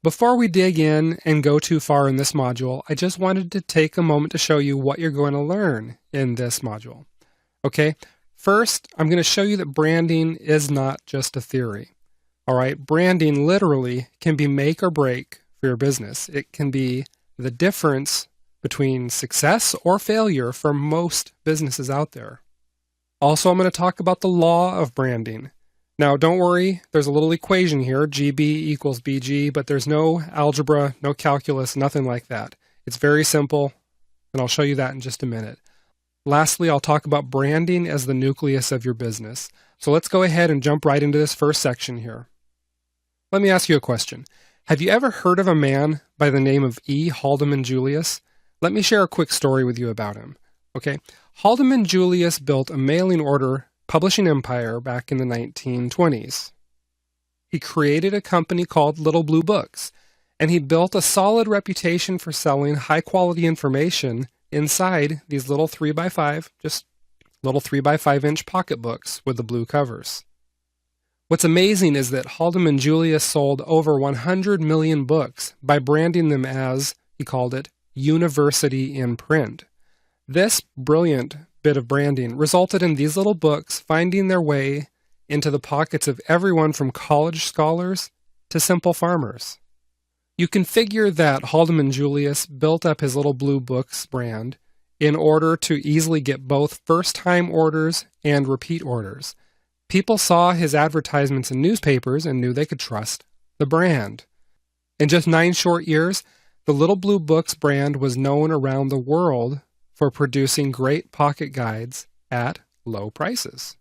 Before we dig in and go too far in this module, I just wanted to take a moment to show you what you're going to learn in this module. Okay, first, I'm going to show you that branding is not just a theory. All right, branding literally can be make or break for your business. It can be the difference between success or failure for most businesses out there. Also, I'm going to talk about the law of branding. Now, don't worry, there's a little equation here, GB equals BG, but there's no algebra, no calculus, nothing like that. It's very simple, and I'll show you that in just a minute. Lastly, I'll talk about branding as the nucleus of your business. So let's go ahead and jump right into this first section here. Let me ask you a question. Have you ever heard of a man by the name of Haldeman-Julius? Let me share a quick story with you about him. Okay, Haldeman-Julius built a mailing order publishing empire back in the 1920s. He created a company called Little Blue Books, and he built a solid reputation for selling high-quality information inside these little 3x5, just little 3x5-inch pocketbooks with the blue covers. What's amazing is that Haldeman-Julius sold over 100 million books by branding them as, he called it, university in print. This brilliant bit of branding resulted in these little books finding their way into the pockets of everyone from college scholars to simple farmers. You can figure that Haldeman-Julius built up his Little Blue Books brand in order to easily get both first-time orders and repeat orders. People saw his advertisements in newspapers and knew they could trust the brand. In just 9 short years, the Little Blue Books brand was known around the world for producing great pocket guides at low prices.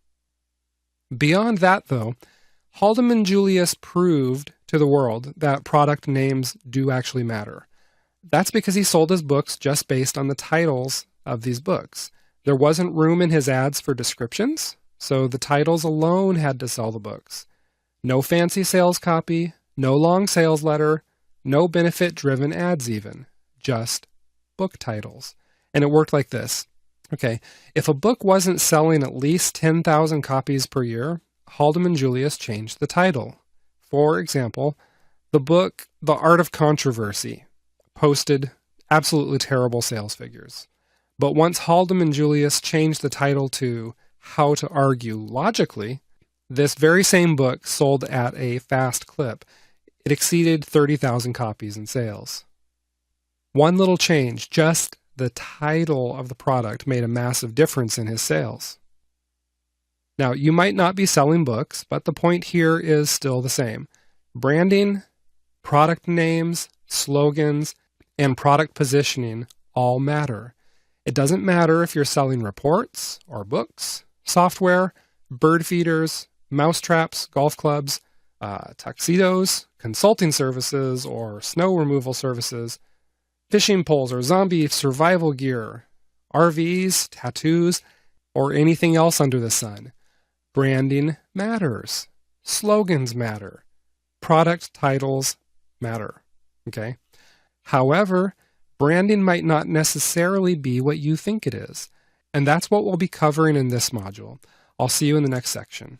Beyond that, though, Haldeman-Julius proved to the world that product names do actually matter. That's because he sold his books just based on the titles of these books. There wasn't room in his ads for descriptions, so the titles alone had to sell the books. No fancy sales copy, no long sales letter, no benefit-driven ads even, just book titles. And it worked like this. Okay, if a book wasn't selling at least 10,000 copies per year, Haldeman-Julius changed the title. For example, the book The Art of Controversy posted absolutely terrible sales figures. But once Haldeman-Julius changed the title to How to Argue Logically, this very same book sold at a fast clip. It exceeded 30,000 copies in sales. One little change, just the title of the product, made a massive difference in his sales. Now, you might not be selling books, but the point here is still the same. Branding, product names, slogans, and product positioning all matter. It doesn't matter if you're selling reports or books, software, bird feeders, mousetraps, golf clubs, tuxedos, consulting services, or snow removal services, fishing poles or zombie survival gear, RVs, tattoos, or anything else under the sun. Branding matters. Slogans matter. Product titles matter. Okay? However, branding might not necessarily be what you think it is. And that's what we'll be covering in this module. I'll see you in the next section.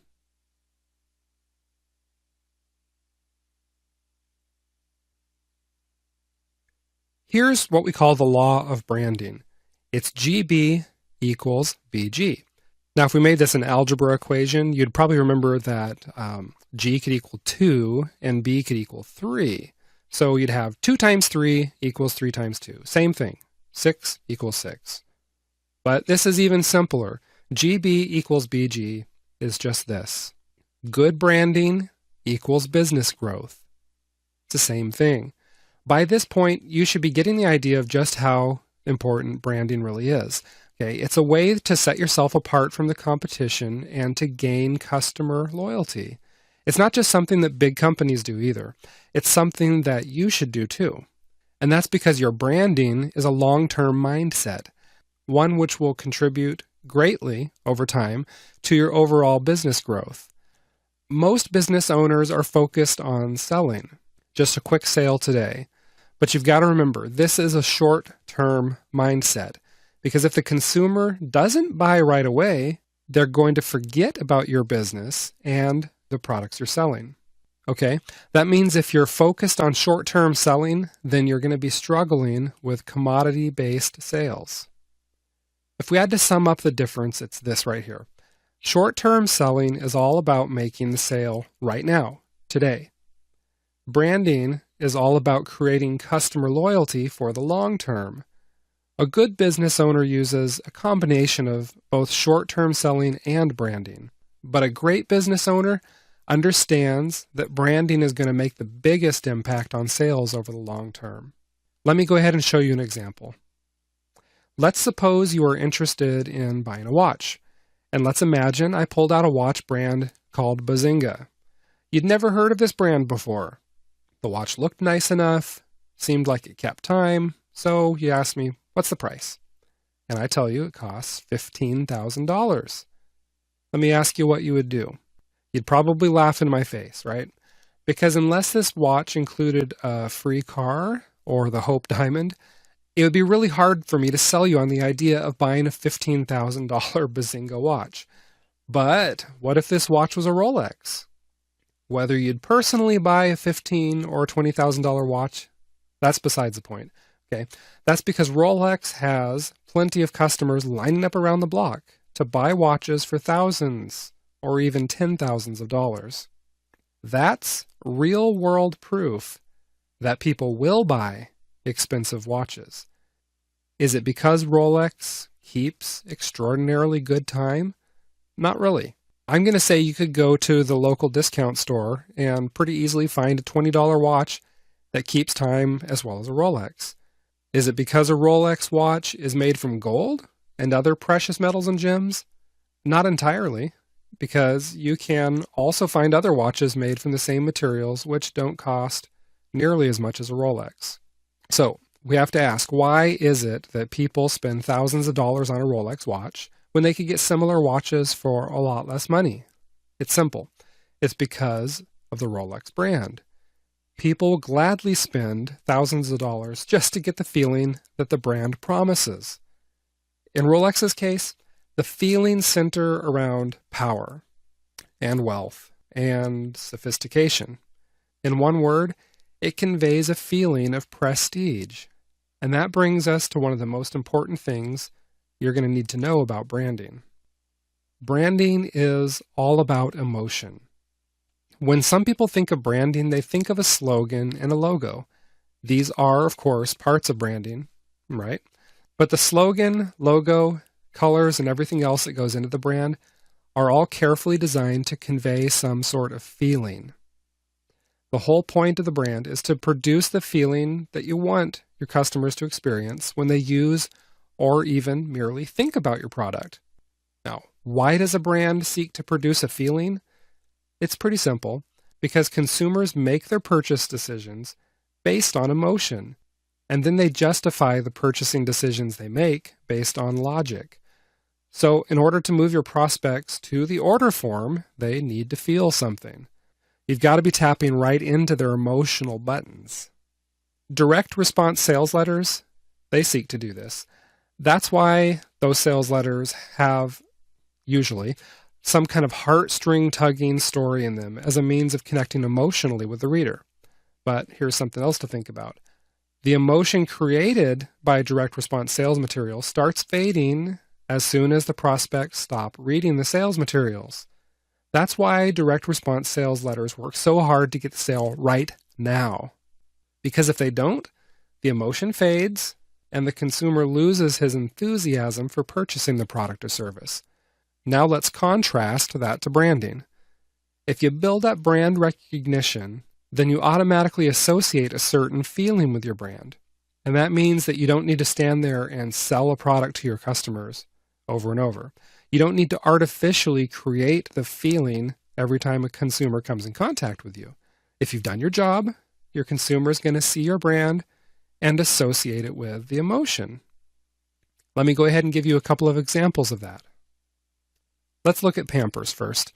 Here's what we call the law of branding. It's GB equals BG. Now, if we made this an algebra equation, you'd probably remember that G could equal 2 and B could equal 3. So you'd have 2 times 3 equals 3 times 2. Same thing. 6 equals 6. But this is even simpler. GB equals BG is just this. Good branding equals business growth. It's the same thing. By this point, you should be getting the idea of just how important branding really is. Okay, it's a way to set yourself apart from the competition and to gain customer loyalty. It's not just something that big companies do either. It's something that you should do too. And that's because your branding is a long-term mindset, one which will contribute greatly over time to your overall business growth. Most business owners are focused on selling, just a quick sale today. But you've got to remember, this is a short-term mindset, because if the consumer doesn't buy right away, they're going to forget about your business and the products you're selling. Okay, that means if you're focused on short-term selling, then you're going to be struggling with commodity-based sales. If we had to sum up the difference, it's this right here. Short-term selling is all about making the sale right now, today. Branding is all about creating customer loyalty for the long term. A good business owner uses a combination of both short-term selling and branding. But a great business owner understands that branding is going to make the biggest impact on sales over the long term. Let me go ahead and show you an example. Let's suppose you are interested in buying a watch. And let's imagine I pulled out a watch brand called Bazinga. You'd never heard of this brand before. The watch looked nice enough, seemed like it kept time, so you asked me, what's the price? And I tell you it costs $15,000. Let me ask you what you would do. You'd probably laugh in my face, right? Because unless this watch included a free car or the Hope Diamond, it would be really hard for me to sell you on the idea of buying a $15,000 Bazinga watch. But what if this watch was a Rolex? Whether you'd personally buy a $15,000 or $20,000 watch, that's besides the point. Okay, that's because Rolex has plenty of customers lining up around the block to buy watches for thousands or even $10,000s of dollars. That's real-world proof that people will buy expensive watches. Is it because Rolex keeps extraordinarily good time? Not really. I'm going to say you could go to the local discount store and pretty easily find a $20 watch that keeps time as well as a Rolex. Is it because a Rolex watch is made from gold and other precious metals and gems? Not entirely, because you can also find other watches made from the same materials which don't cost nearly as much as a Rolex. So we have to ask, why is it that people spend thousands of dollars on a Rolex watch when they could get similar watches for a lot less money? It's simple. It's because of the Rolex brand. People will gladly spend thousands of dollars just to get the feeling that the brand promises. In Rolex's case, the feelings center around power and wealth and sophistication. In one word, it conveys a feeling of prestige. And that brings us to one of the most important things you're going to need to know about branding. Branding is all about emotion. When some people think of branding, they think of a slogan and a logo. These are, of course, parts of branding, right? But the slogan, logo, colors, and everything else that goes into the brand are all carefully designed to convey some sort of feeling. The whole point of the brand is to produce the feeling that you want your customers to experience when they use or even merely think about your product. Now, why does a brand seek to produce a feeling? It's pretty simple, because consumers make their purchase decisions based on emotion, and then they justify the purchasing decisions they make based on logic. So in order to move your prospects to the order form, they need to feel something. You've got to be tapping right into their emotional buttons. Direct response sales letters, they seek to do this. That's why those sales letters have, usually, some kind of heartstring tugging story in them as a means of connecting emotionally with the reader. But here's something else to think about. The emotion created by direct response sales material starts fading as soon as the prospects stop reading the sales materials. That's why direct response sales letters work so hard to get the sale right now. Because if they don't, the emotion fades and the consumer loses his enthusiasm for purchasing the product or service. Now let's contrast that to branding. If you build up brand recognition, then you automatically associate a certain feeling with your brand. And that means that you don't need to stand there and sell a product to your customers over and over. You don't need to artificially create the feeling every time a consumer comes in contact with you. If you've done your job, your consumer is going to see your brand and associate it with the emotion. Let me go ahead and give you a couple of examples of that. Let's look at Pampers first.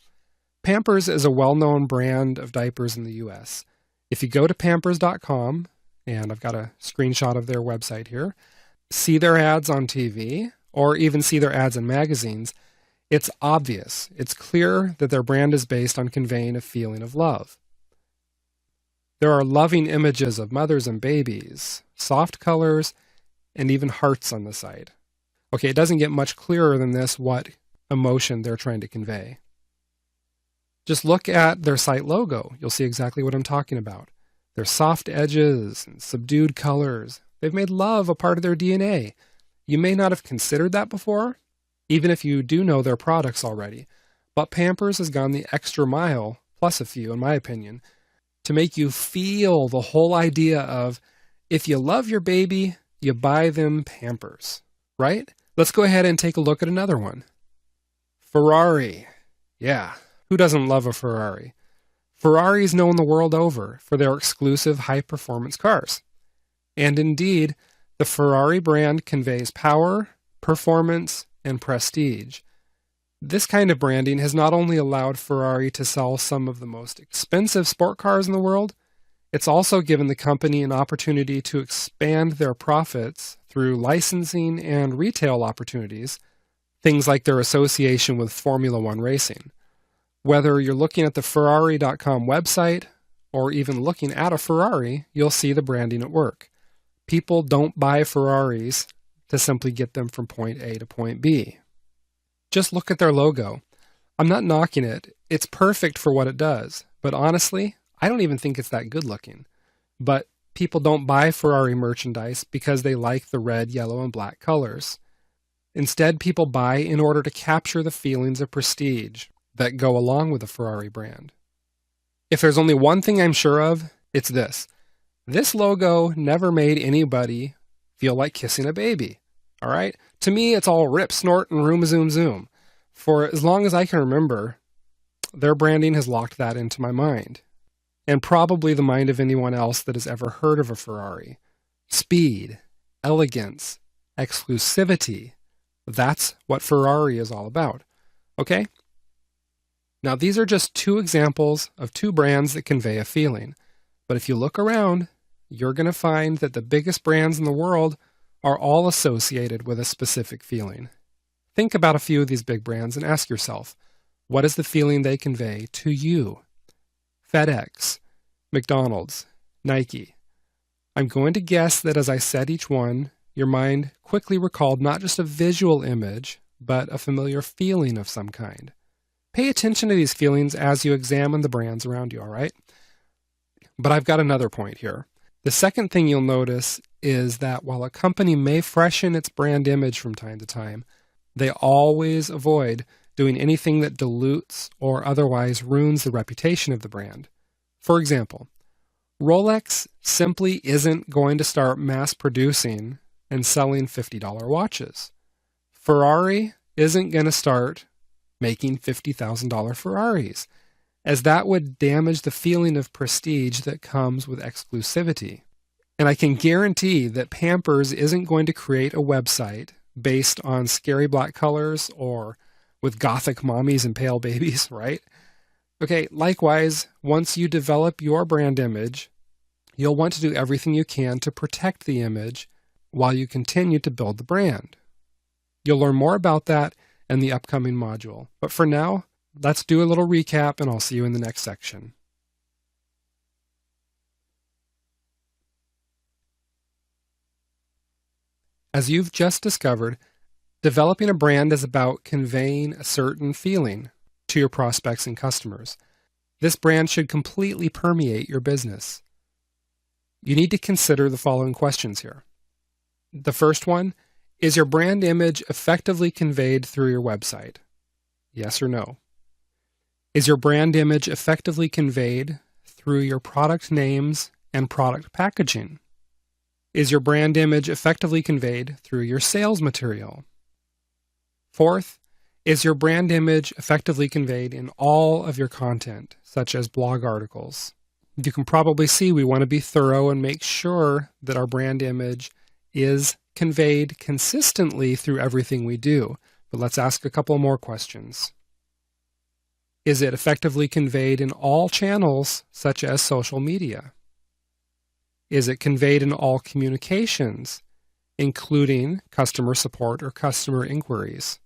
Pampers is a well-known brand of diapers in the US. If you go to pampers.com, and I've got a screenshot of their website here, see their ads on TV, or even see their ads in magazines, It's obvious, it's clear that their brand is based on conveying a feeling of love. There are loving images of mothers and babies, soft colors, and even hearts on the site. Okay, it doesn't get much clearer than this what emotion they're trying to convey. Just look at their site logo. You'll see exactly what I'm talking about. Their soft edges and subdued colors. They've made love a part of their DNA. You may not have considered that before, even if you do know their products already. But Pampers has gone the extra mile, plus a few in my opinion, to make you feel the whole idea of if you love your baby, you buy them Pampers, right? Let's go ahead and take a look at another one. Ferrari. Yeah, who doesn't love a Ferrari? Ferrari is known the world over for their exclusive high-performance cars. And indeed, the Ferrari brand conveys power, performance, and prestige. This kind of branding has not only allowed Ferrari to sell some of the most expensive sport cars in the world, it's also given the company an opportunity to expand their profits through licensing and retail opportunities, things like their association with Formula One racing. Whether you're looking at the Ferrari.com website or even looking at a Ferrari, you'll see the branding at work. People don't buy Ferraris to simply get them from point A to point B. Just look at their logo. I'm not knocking it. It's perfect for what it does. But honestly, I don't even think it's that good looking. But people don't buy Ferrari merchandise because they like the red, yellow, and black colors. Instead, people buy in order to capture the feelings of prestige that go along with the Ferrari brand. If there's only one thing I'm sure of, it's this. This logo never made anybody feel like kissing a baby. All right? To me, it's all rip, snort, and room, zoom, zoom. For as long as I can remember, their branding has locked that into my mind. And probably the mind of anyone else that has ever heard of a Ferrari. Speed, elegance, exclusivity. That's what Ferrari is all about. Okay? Now, these are just two examples of two brands that convey a feeling. But if you look around, you're going to find that the biggest brands in the world are all associated with a specific feeling. Think about a few of these big brands and ask yourself, what is the feeling they convey to you? FedEx, McDonald's, Nike. I'm going to guess that as I said each one, your mind quickly recalled not just a visual image, but a familiar feeling of some kind. Pay attention to these feelings as you examine the brands around you, all right? But I've got another point here. The second thing you'll notice is that while a company may freshen its brand image from time to time, they always avoid doing anything that dilutes or otherwise ruins the reputation of the brand. For example, Rolex simply isn't going to start mass producing and selling $50 watches. Ferrari isn't going to start making $50,000 Ferraris, as that would damage the feeling of prestige that comes with exclusivity. And I can guarantee that Pampers isn't going to create a website based on scary black colors or with gothic mommies and pale babies, right? Okay, likewise, once you develop your brand image, you'll want to do everything you can to protect the image while you continue to build the brand. You'll learn more about that in the upcoming module. But for now, let's do a little recap and I'll see you in the next section. As you've just discovered, developing a brand is about conveying a certain feeling to your prospects and customers. This brand should completely permeate your business. You need to consider the following questions here. The first one, is your brand image effectively conveyed through your website? Yes or no? Is your brand image effectively conveyed through your product names and product packaging? Is your brand image effectively conveyed through your sales material? Fourth, is your brand image effectively conveyed in all of your content, such as blog articles? You can probably see we want to be thorough and make sure that our brand image is conveyed consistently through everything we do. But let's ask a couple more questions. Is it effectively conveyed in all channels, such as social media? Is it conveyed in all communications, including customer support or customer inquiries?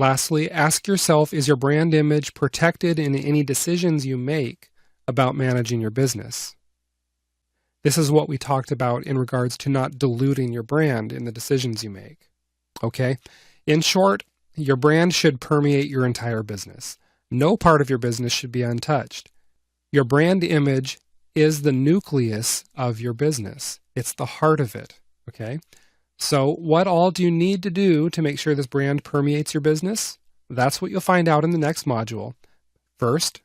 Lastly, ask yourself, is your brand image protected in any decisions you make about managing your business? This is what we talked about in regards to not diluting your brand in the decisions you make. Okay? In short, your brand should permeate your entire business. No part of your business should be untouched. Your brand image is the nucleus of your business. It's the heart of it. Okay? So what all do you need to do to make sure this brand permeates your business? That's what you'll find out in the next module. First,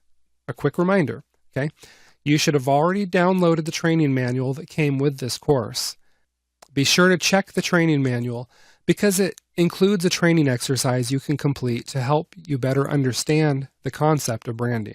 a quick reminder. Okay? You should have already downloaded the training manual that came with this course. Be sure to check the training manual because it includes a training exercise you can complete to help you better understand the concept of branding.